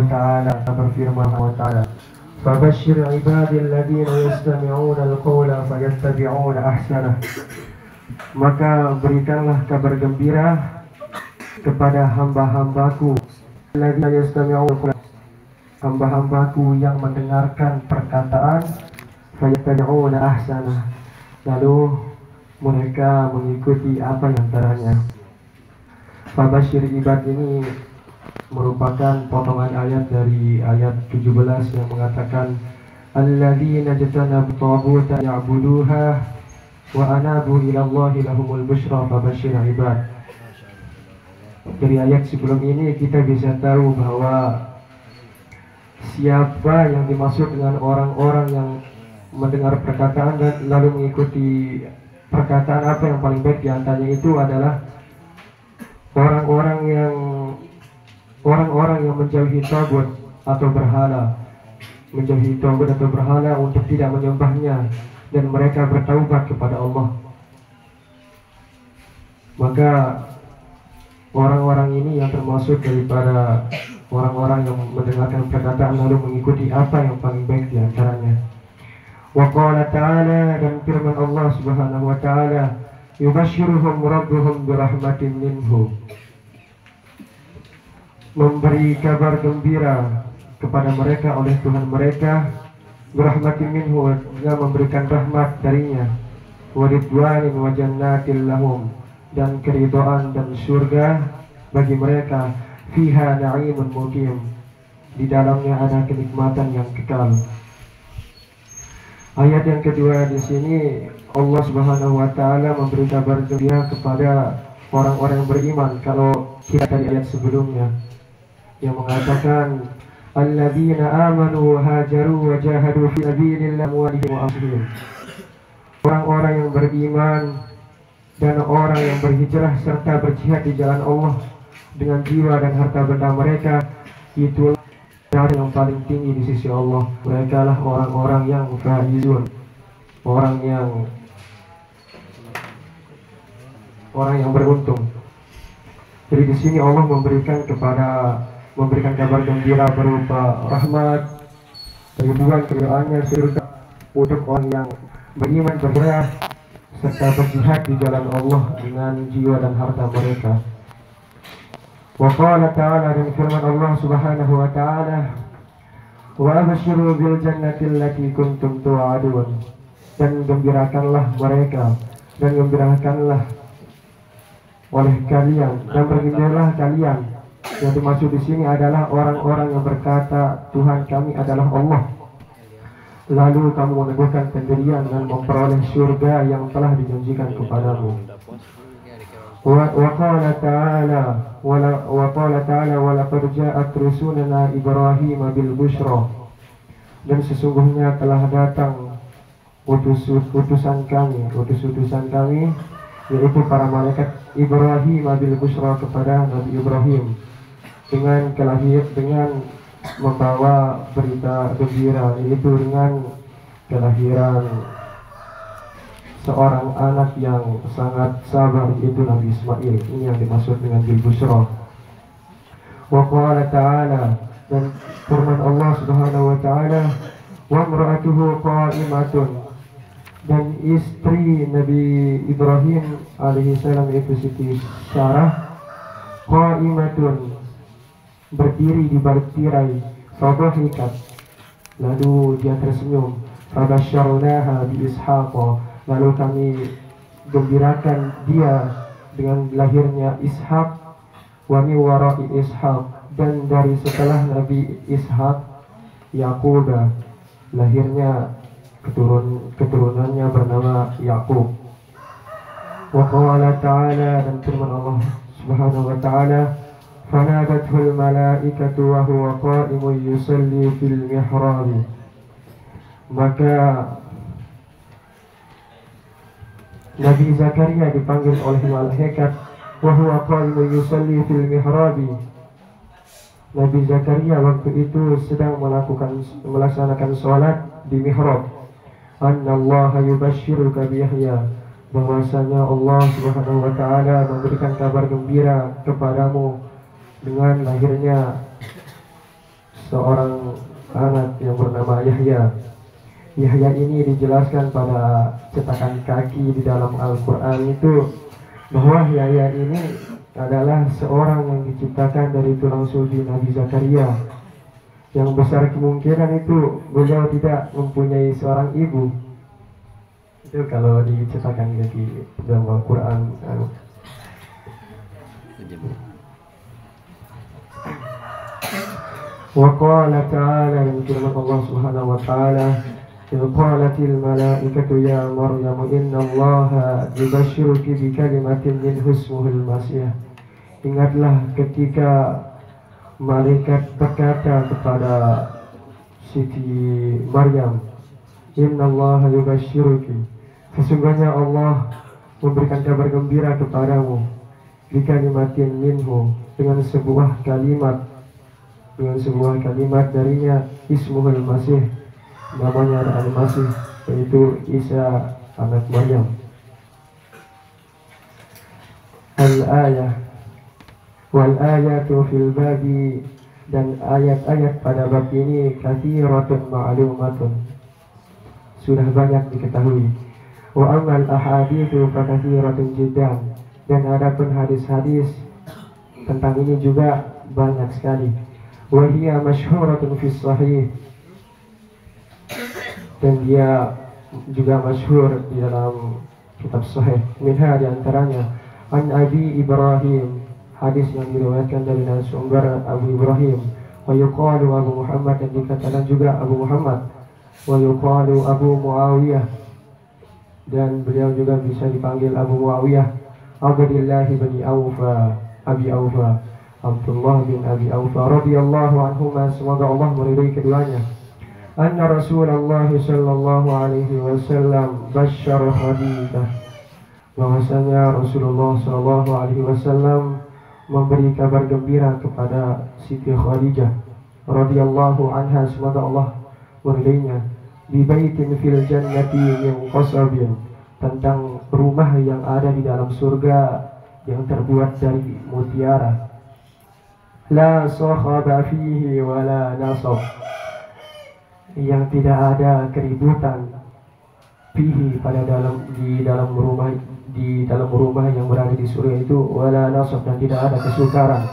ta'ala berfirman wa ta'ala, "Fabashshir ibadil ladzina yastami'una al-qawla fayattabi'una ahsanah." Maka berikanlah kabar gembira kepada hamba-hambaku, ladzina yastami'una al-qawla, hamba-hambaku yang mendengarkan perkataan, fayattabi'una ahsanah, lalu mereka mengikuti apa yang antaranya. Fabashshir ibad ini merupakan potongan ayat dari ayat 17 yang mengatakan, alladzina jatanabu taghuta ya'buduha wa anabu ila Allahi lahumul busyra fabashshir ibad. Dari ayat sebelum ini kita bisa tahu bahwa siapa yang dimaksud dengan orang-orang yang mendengar perkataan dan lalu mengikuti perkataan apa yang paling baik diantaranya itu adalah orang-orang yang menjauhi tagut atau berhala, menjauhi tagut atau berhala untuk tidak menyembahnya, dan mereka bertaubat kepada Allah. Maka orang-orang ini yang termasuk daripada orang-orang yang mendengarkan perkataan lalu mengikuti apa yang paling baik diantaranya. Wa qala ta'ala, dan firman Allah subhanahu wa ta'ala, yubashshiruhum rabbuhum birahmatin minhu, memberi kabar gembira kepada mereka oleh Tuhan mereka, birahmatin minhu, dengan memberikan rahmat darinya, wa ridwanin wa jannatin lahum, dan keridhaan dan surga bagi mereka, fiha na'imun muqim, di dalamnya ada kenikmatan yang kekal. Ayat yang kedua di sini Allah Subhanahu wa taala memberi kabar gembira kepada orang-orang yang beriman. Kalau kita dari ayat sebelumnya yang mengatakan alladzina amanu wa hajaru wa jahadu fi sabilillah amwalihim wa anfusihim, orang-orang yang beriman dan orang yang berhijrah serta berjihad di jalan Allah dengan jiwa dan harta benda mereka, itulah yang paling tinggi di sisi Allah. Mereka lah orang-orang yang faizun, orang yang beruntung. Jadi di sini Allah memberikan kabar gembira berupa rahmat, ribuan keridhaannya, surga untuk orang yang beriman, bergerak serta berjihad di jalan Allah dengan jiwa dan harta mereka. Wa qala ta'ala, dan firman Allah subhanahu wa ta'ala, wa abshiru bil jannati allati kuntum tu'adun, dan gembirakanlah mereka, dan gembirakanlah oleh kalian, dan bergembiralah kalian. Yang dimaksud di sini adalah orang-orang yang berkata Tuhan kami adalah Allah, lalu kamu meneguhkan pendirian dan memperoleh surga yang telah dijanjikan kepadamu. Wa qala ta'ala wa laqad ja'at rusuluna Ibrahim bil busyra, dan sesungguhnya telah datang utusan kami yaitu para malaikat Ibrahim bil busyra kepada Nabi Ibrahim dengan membawa berita gembira, yaitu dengan kelahiran seorang anak yang sangat sabar, yaitu Nabi Ismail. Ini yang dimaksud dengan bil busyra. Wa qala ta'ala, dan firman Allah subhanahu wa ta'ala, wa imra'atuhu qa'imatun, dan istri Nabi Ibrahim alaihi salam yaitu Siti Sarah, qa'imatun, berdiri di balik tirai, fadhahikat, lalu dia tersenyum, fabasyarnaha bi Ishaq, lalu kami gembirakan dia dengan lahirnya Ishaq, wa min wara'i Ishaq, dan dari setelah Nabi Ishaq Yaqub, lahirnya keturunannya bernama Yaqub. Wa qala ta'ala, dan firman Allah subhanahu wa ta'ala, fanadathul malaikatu wa huwa qa'imun yusalli fil mihrab, maka Nabi Zakaria dipanggil oleh malaikat wa huwa qa'imun yusalli fil mihrab. Nabi Zakaria waktu itu sedang melaksanakan sholat di mihrab. Annallaha yubashshiruka bi Yahya, bahwasanya Allah Subhanahu wa taala memberikan kabar gembira kepadamu dengan lahirnya seorang anak yang bernama Yahya. Yahya ini dijelaskan pada cetakan kaki di dalam Al-Quran itu bahwa Yahya ini adalah seorang yang diciptakan dari tulang sulbi Nabi Zakaria, yang besar kemungkinan itu beliau tidak mempunyai seorang ibu. Itu kalau dicetakan di dalam Al-Quran. Wa qala ta'ala, dan firman Allah Subhanahu wa ta'ala, idh qalatil malaikatu ya Maryam inna Allaha yubashshiruki bi kalimatin minhu ismuhul Masih. Ingatlah ketika malaikat berkata kepada Siti Maryam, inna Allaha yubashshiruki, sesungguhnya Allah memberikan kabar gembira kepadamu, bi kalimatin minhu, dengan sebuah kalimat darinya, ismuhul Masih, namanya Al-Masih, yaitu Isa anak Maryam. Al-ayah wal ayatu fil babi, dan ayat-ayat pada bab ini katsiratun ma'lumatun, sudah banyak diketahui. Wa amal ahaditsu fa katsiratun jiddan, dan adapun hadis-hadis tentang ini juga banyak sekali. Wa hiya masyhuratun fi sahih, dan dia juga masyhur di dalam kitab sahih. Minha, di antaranya an Abi Ibrahim, hadis yang diriwayatkan dari sumber Abu Ibrahim, wa yuqalu Abu Muhammad, dan dikatakan juga Abu Muhammad, wa yuqalu Abu Muawiyah, dan beliau juga bisa dipanggil Abu Muawiyah, Abdullah bin Aufa, Abi Aufa, Abdullah bin Abi Aufa radhiyallahu anhuma, semoga Allah meridai keduanya. Anna Rasulullah sallallahu alaihi wasallam basyara Khadijah, bahwasanya Rasulullah sallallahu alaihi wasallam memberi kabar gembira kepada Siti Khadijah radhiyallahu anha, semoga Allah meridainya, bi baitin fil jannati min qasabin, tentang rumah yang ada di dalam surga yang terbuat dari mutiara, la sakhaba fihi wala nasab, yang tidak ada keributan, fihi, di dalam rumah yang berada di surga itu, wala nasab, dan tidak ada kesukaran.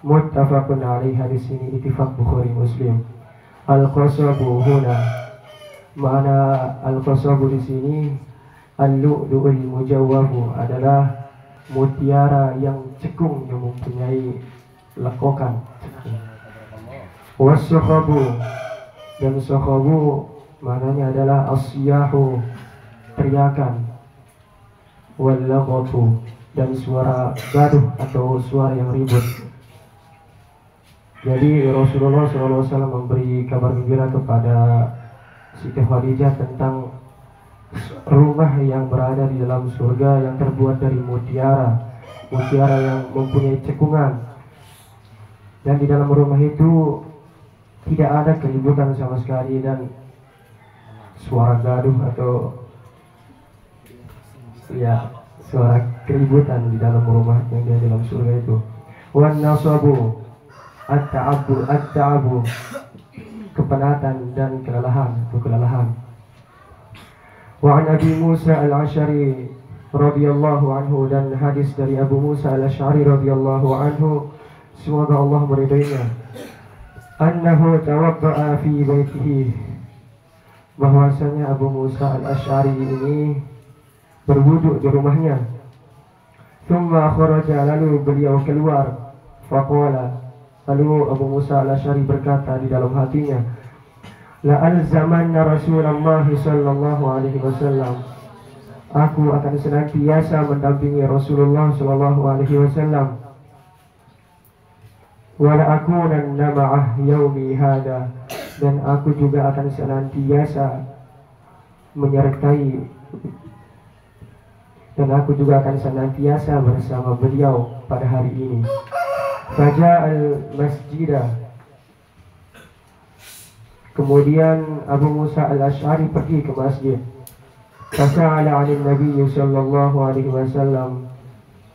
Muttafaqun alaih, hadis ini ittifaq Bukhari Muslim. Al-qasabu huna, makna al-qasabu di sini al-lu'lu'ul mujawwabu, adalah mutiara yang cekung, yang mempunyai lekokan. Was-sakhabu, dan sakhabu maknanya adalah asyahu, teriakan, wal-laghatu, dan suara gaduh atau suara yang ribut. Jadi Rasulullah SAW memberi kabar gembira kepada Siti Khadijah tentang rumah yang berada di dalam surga yang terbuat dari mutiara yang mempunyai cekungan, dan di dalam rumah itu tidak ada keributan sama sekali dan suara gaduh atau suara keributan di dalam rumah yang di dalam surga itu. Wan nasabu at-ta'abu, kepenatan dan kelelahan. Wa an Abi Musa al-Asy'ari radhiyallahu anhu, dan hadis dari Abu Musa al-Asy'ari radhiyallahu anhu, semoga Allah meridainya, annahu tawadda'a fi baitihi, bahwasanya Abu Musa al-Asy'ari ini berwudu di rumahnya. Thumma kharaja, lalu beliau keluar. Faqala, lalu Abu Musa al-Asy'ari berkata di dalam hatinya, la alzamanna Rasulullah sallallahu alaihi wasallam, aku akan senantiasa mendampingi Rasulullah sallallahu alaihi wasallam, wa la akunanna ma'ah yaumi hada, dan aku juga akan senantiasa menyertai, dan aku juga akan senantiasa bersama beliau pada hari ini. Faja'al masjidah, kemudian Abu Musa al-Asy'ari pergi ke masjid. Fasa'ala 'anil Nabi sallallahu alaihi wasallam,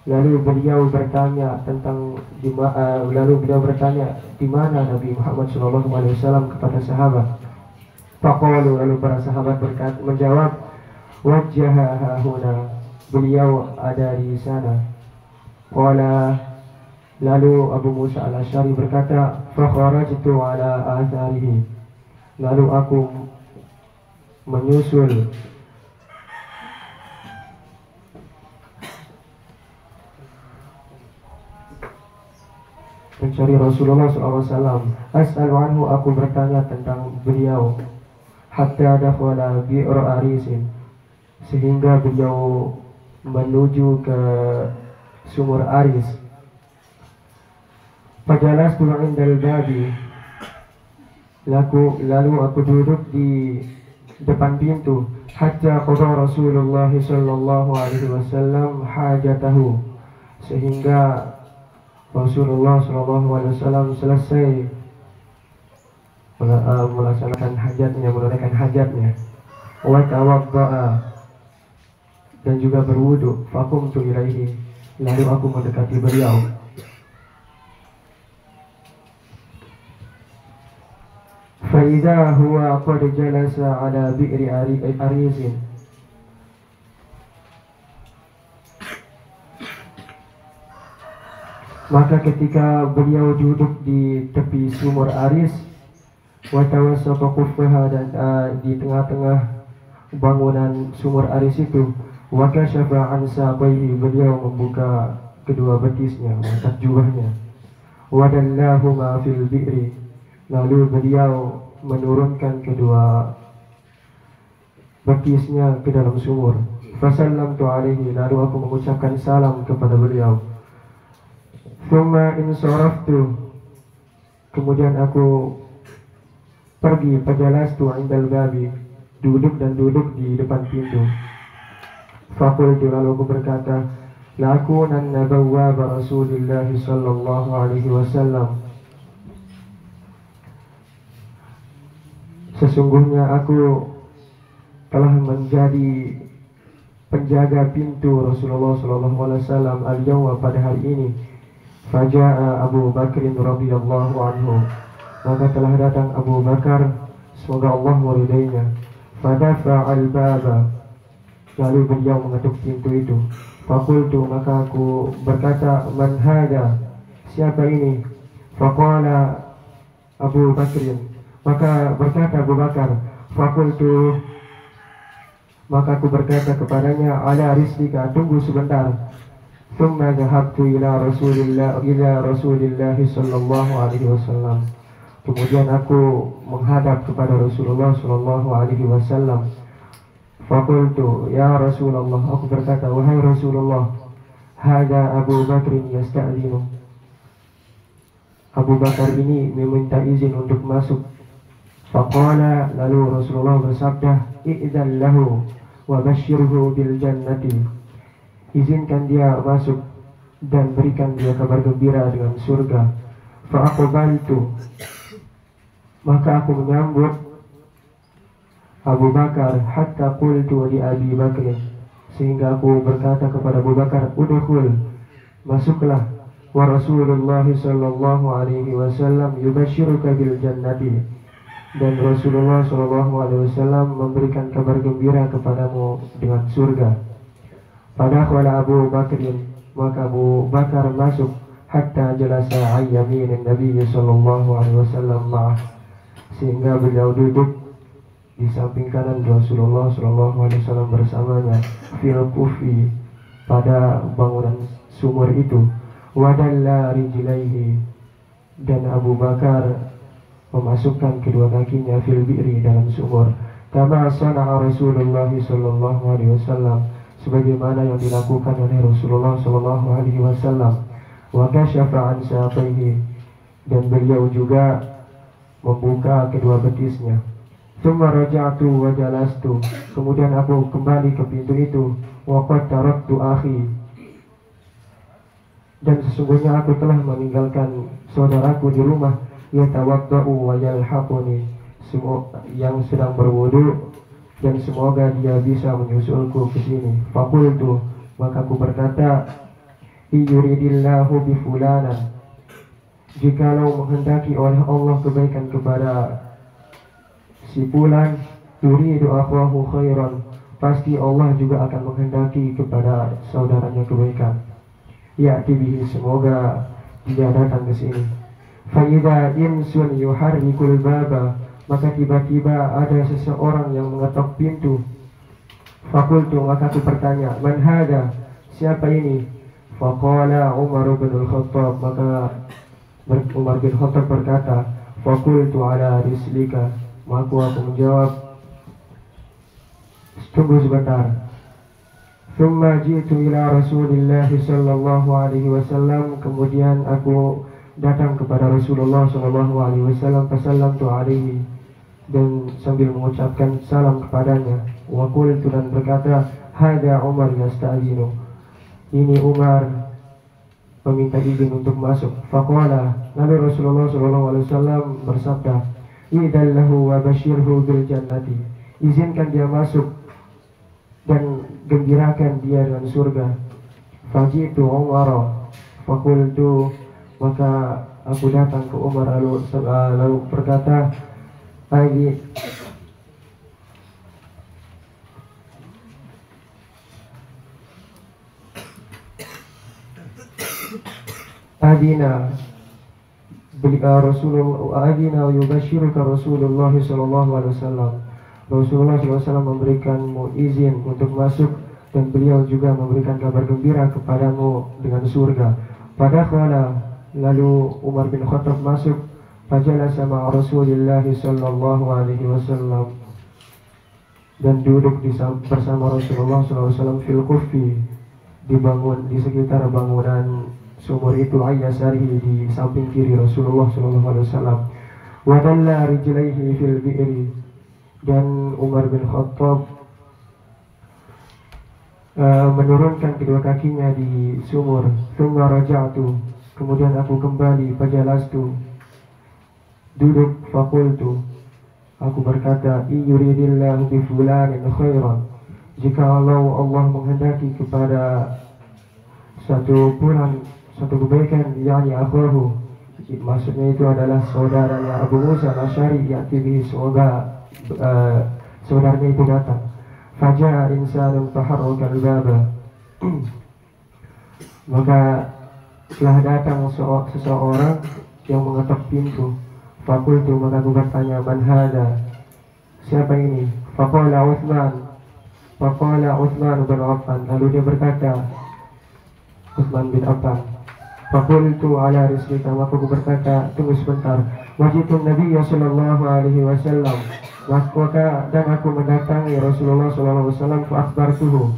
Lalu beliau bertanya di mana Nabi Muhammad SAW kepada sahabat. Faqalu, lalu para sahabat menjawab, wajjaha hahuna, beliau ada di sana. Qala, lalu Abu Musa al-Asy'ari berkata, fakharajtu ala atharihi, lalu aku menyusul mencari Rasulullah SAW. As'alu anhu, aku bertanya tentang beliau. Hatta dakhala bi'r arisin, sehingga beliau menuju ke sumur Aris. Fajalastu 'indal babi, lalu aku duduk di depan pintu. Hatta qada Rasulullah sallallahu alaihi wasallam hajatahu, sehingga Rasulullah SAW selesai melaksanakan hajatnya, menunaikan hajatnya. Wa tawadda'a, dan juga berwudu. Faqumtu ilaihi, lalu aku mendekati beliau. Fa idza huwa qad jalasa ala bi'ri arisin, maka ketika beliau duduk di tepi sumur Aris, wa tawassaqa quffaha, dan di tengah-tengah bangunan sumur Aris itu, wa kashafa an saqaihi, beliau membuka kedua betisnya, mengangkat jubahnya. Wa dallahuma fil bi'ri, lalu beliau menurunkan kedua betisnya ke dalam sumur. Fasallamtu alaihi, lalu aku mengucapkan salam kepada beliau. Thumma insaraftu, kemudian aku pergi. Fajalastu 'indal babi, duduk di depan pintu. Faqultu, lalu aku berkata, lakunanna bawwaba Rasulillah sallallahu alaihi wasallam, sesungguhnya aku telah menjadi penjaga pintu Rasulullah sallallahu alaihi wasallam al-yawma, pada hari ini. Faja'a Abu Bakr radhiyallahu anhu, maka telah datang Abu Bakar, semoga Allah meridainya. Fadafa'al baba, lalu beliau mengetuk pintu itu. Faqultu, maka aku berkata, man hada, siapa ini? Faqala Abu Bakr, maka berkata Abu Bakar. Faqultu, maka aku berkata kepadanya, ala rislika, tunggu sebentar. Thumma dhahabtu ila Rasulillah sallallahu alaihi wasallam, kemudian aku menghadap kepada Rasulullah sallallahu alaihi wasallam. Faqultu, ya Rasulullah, aku berkata, wahai Rasulullah, hada Abu Bakr yasta'zinu, Abu Bakar ini meminta izin untuk masuk. Faqala, lalu Rasulullah bersabda, i'dzan lahu wa basyirhu bil jannati, izinkan dia masuk dan berikan dia kabar gembira dengan surga. Fa'aqbaltu, maka aku menyambut Abu Bakar. Hatta qultu li Abi Bakr, sehingga aku berkata kepada Abu Bakar, udkhul, masuklah. Wa Rasulullah sallallahu alaihi wasallam yubashiruka bil jannati, dan Rasulullah sallallahu alaihi wasallam memberikan kabar gembira kepadamu dengan surga. Fadakhala Abu Bakr, maka Abu Bakar masuk. Hatta jalasa ayyamin Nabi sallallahu alaihi wasallam ma'ah, sehingga beliau duduk di samping kanan Rasulullah sallallahu alaihi wasallam bersamanya. Fil kufi, pada bangunan sumur itu. Wadalla rijlaihi, dan Abu Bakar memasukkan kedua kakinya fil bi'ri, dalam sumur. Kama sana'a Rasulullah sallallahu alaihi wasallam, sebagaimana yang dilakukan oleh Rasulullah sallallahu alaihi wasallam. Wa kashafa an saqaihi, dan beliau juga membuka kedua betisnya. Tsumma raja'tu wa jalastu, kemudian aku kembali ke pintu itu. Wa qad taraktu akhi, dan sesungguhnya aku telah meninggalkan saudaraku di rumah. Yatawadda'u wa yalhaquni, yang sedang berwudu, dan semoga dia bisa menyusulku ke sini. Faqultu, maka aku berkata, yuridillahu bifulanan, jikalau menghendaki oleh Allah kebaikan kepada si fulan, yuridu akhahu khairan, pasti Allah juga akan menghendaki kepada saudaranya kebaikan. Ya'ti bihi, semoga dia datang ke sini. Fa idza insun yuharrikul baba, maka tiba-tiba ada seseorang yang mengetok pintu. Fakultu, maka aku bertanya, man hada, siapa ini? Faqala Umar bin Khattab, maka Umar bin Khattab berkata, fakultu ala rislika, maka aku menjawab, tunggu sebentar. Thumma jitu ila Rasulillah sallallahu alaihi wasallam, kemudian aku datang kepada Rasulullah sallallahu alaihi wasallam, fasallamtu alaihi, dan sambil mengucapkan salam kepadanya. Wa qultu, dan berkata, hada Umar yasta'zinu, ini Umar meminta izin untuk masuk. Faqala, lalu Rasulullah sallallahu alaihi wasallam bersabda, idzan lahu wa basyirhu bil jannati, izinkan dia masuk dan gembirakan dia dengan surga. Fajitu Umar, fakultu, maka aku datang ke Umar lalu berkata, Adina Rasulullah, adina yubashiruka Rasulullah sallallahu alaihi wasallam, Rasulullah SAW memberikanmu izin untuk masuk, dan beliau juga memberikan kabar gembira kepadamu dengan surga. Padahal lalu Umar bin Khattab masuk, fajalasa ma'a Rasulillah sallallahu alaihi wasallam, dan duduk bersama Rasulullah SAW fil kufi, di sekitar bangunan sumur itu, ayyasarihi, di samping kiri Rasulullah SAW. Wa dalla rijlaihi fil bi'ri, dan Umar bin Khattab menurunkan kedua kakinya di sumur. Thumma raja'tu, kemudian aku kembali, fajalastu, duduk, faqultu, aku berkata, yuridillahu bi fulanin khairan, jika Allah menghendaki kepada satu kebaikan, yakni akhahu, maksudnya itu adalah saudaranya Abu Musa al-Asy'ari, ya'ti bihi, semoga saudaranya itu datang. Faja'a insanun taharraka al-baba, maka telah datang seseorang yang mengetok pintu. Fakultu, maka aku bertanya, man hada, siapa ini? Faqala Uthman bin Affan, lalu dia berkata, Uthman bin Affan. Fakultu ala rislika, maka aku berkata, tunggu sebentar. Wajibun Nabi sallallahu alaihi wasallam, maka dan aku mendatangi Rasulullah sallallahu alaihi wasallam, fa akhbartuhu,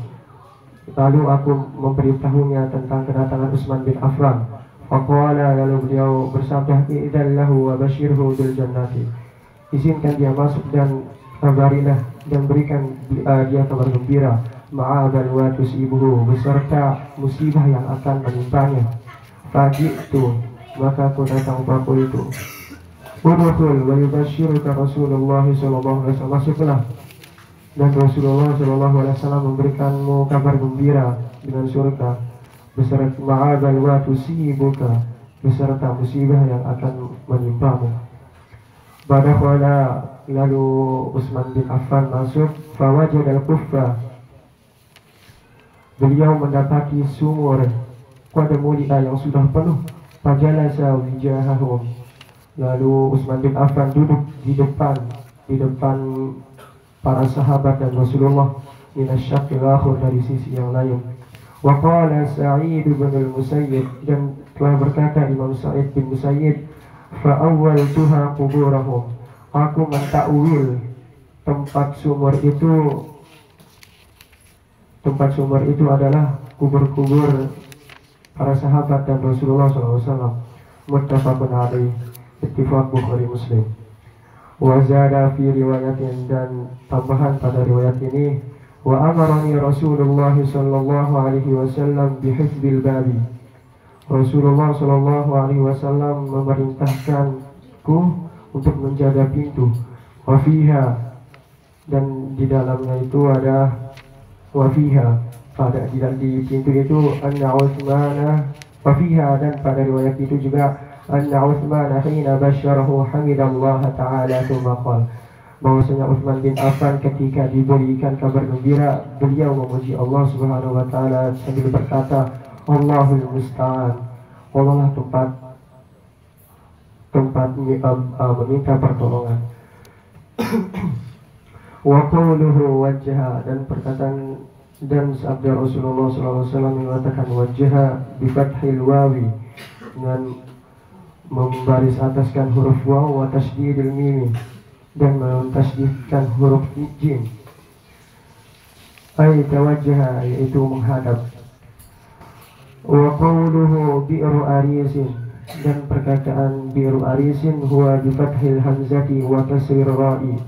lalu aku memberitahunya tentang kedatangan Utsman bin Affan. Faqala, lalu beliau bersabda, idzan lahu wa basyirhu bil jannati, izinkan dia masuk dan kabarilah dan berikan dia kabar gembira, ma'abal wa tusibuhu, beserta musibah yang akan menimpanya. Fajitu, maka aku datang, fakultu, udkhul wa yubashiruka Rasulullah sallallahu alaihi wasallam, masuklah, dan Rasulullah sallallahu alaihi wasallam memberikanmu kabar gembira dengan surga, beserta ma'abal wa tusibuka, beserta musibah yang akan menimpamu. Badakhala, lalu Utsman bin Affan masuk, fawajadal kuffa, beliau mendapati sumur qad mulia, yang sudah penuh. Fajalasa wijahahum, lalu Utsman bin Affan duduk di depan para sahabat dan Rasulullah, minasyaqil akhir, dari sisi yang lain. Wa qala Sa'id bin al-Musayyib, dan telah berkata Imam Sa'id bin Musayyib, fa awwaltuha quburahum, aku mentakwil tempat sumur itu adalah kubur-kubur para sahabat dan Rasulullah SAW. Muttafaqun alaih, ittifaq Bukhari Muslim. Wa zada fi riwayatin, dan tambahan pada riwayat ini, wa amarani Rasulullah sallallahu alaihi wasallam bi hifdzil babi, Rasulullah sallallahu alaihi wasallam memerintahkanku untuk menjaga pintu. Wa fiha, dan di dalamnya itu ada wa fiha pada di pintu itu anna Utsman wa fiha, dan pada riwayat itu juga anna Utsman hina basyarahu hamidallah ta'ala tsumma qala, bahwasanya Utsman bin Affan ketika diberikan kabar gembira beliau memuji Allah Subhanahu wa taala sambil berkata Allahul musta'an, Allah lah tempat meminta pertolongan. Wa qawluhu wajha, dan perkataan dan sabda Rasulullah SAW mengatakan wajha bi fathil wawi, dengan membaris ataskan huruf waw wa tasydidil mim, dan mentasydidkan huruf jim. Ay tawajjaha, yaitu menghadap. Wa qawluhu bi'ru arisin, dan perkataan bi'ru arisin huwa bi fathil hamzati wa kasrir ra'i,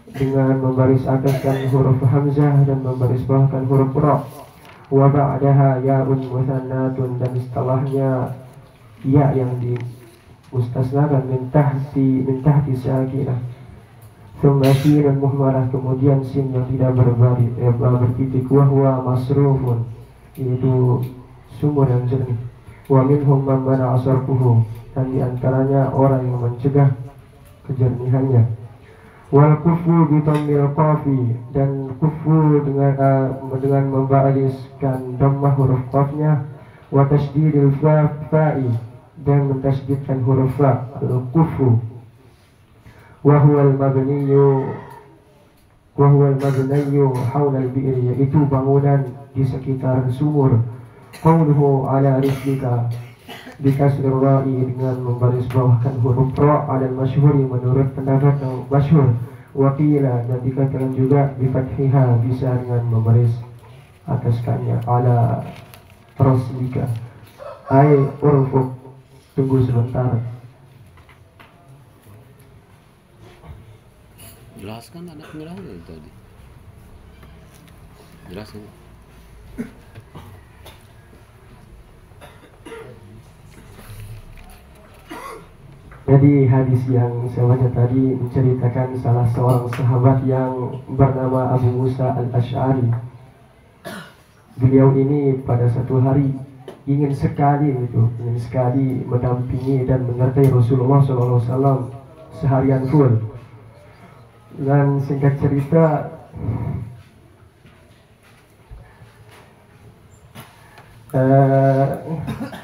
dengan membaris ataskan huruf hamzah dan membaris bawahkan huruf ra. Wa ba'daha ya'un musannatun, dan setelahnya ya yang dimustasnakan min tahti sakinah. Thumma sinun muhmalah, kemudian sin yang tidak bertitik. Wa huwa masrufun, yaitu sumur yang jernih. Wa minhum man mana asarfuhu, dan diantaranya orang yang mencegah kejernihannya. Wal kufu bi dhammil qafi, dan kufu dengan membariskan dhammah huruf qafnya. Wa tasydidil fa'i, dan mentasydidkan huruf fa, al kufu. Wa huwa al mabniyyu haula al bi'ri, yaitu bangunan di sekitar sumur. Qawluhu ala rislika bi kasrir ra'i, dengan membaris bawahkan huruf ra ala masyhuri, menurut pendapat yang masyhur. Wa qila, dan dikatakan juga bi fathiha, bisa dengan membaris ataskannya ala raslika, ay urfuk, tunggu sebentar. Jelaskan ada penjelasan tadi. Jelaskan. Jadi hadis yang saya baca tadi menceritakan salah seorang sahabat yang bernama Abu Musa al-Ash'ari. Beliau ini pada satu hari ingin sekali mendampingi dan menyertai Rasulullah SAW seharian full. Dan singkat cerita,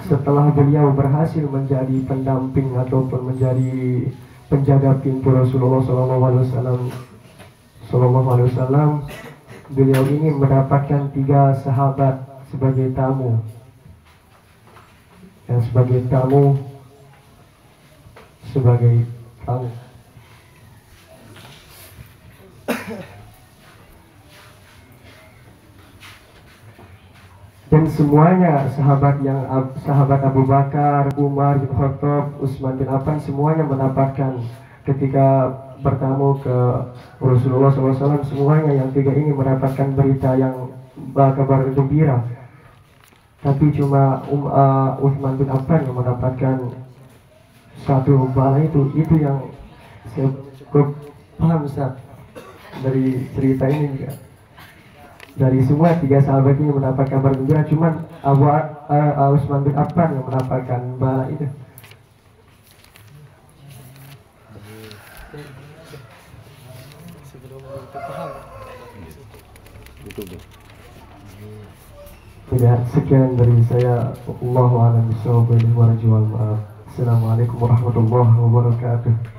setelah beliau berhasil menjadi pendamping ataupun menjadi penjaga pintu Rasulullah SAW, beliau ini mendapatkan 3 sahabat sebagai tamu. Sebagai tamu. Dan semuanya sahabat Abu Bakar, Umar bin Khattab, Utsman bin Affan, semuanya mendapatkan ketika bertamu ke Rasulullah SAW, semuanya yang 3 ini mendapatkan berita yang kabar gembira. Tapi cuma Utsman bin Affan yang mendapatkan satu bala itu yang saya paham Ustaz dari cerita ini juga. Dari semua 3 sahabat ini mendapat kabar gembira, cuman Utsman bin Affan yang mendapatkan bala itu. Tidak, sekian dari saya. Allahu a'lam bishawab. Assalamualaikum warahmatullahi wabarakatuh.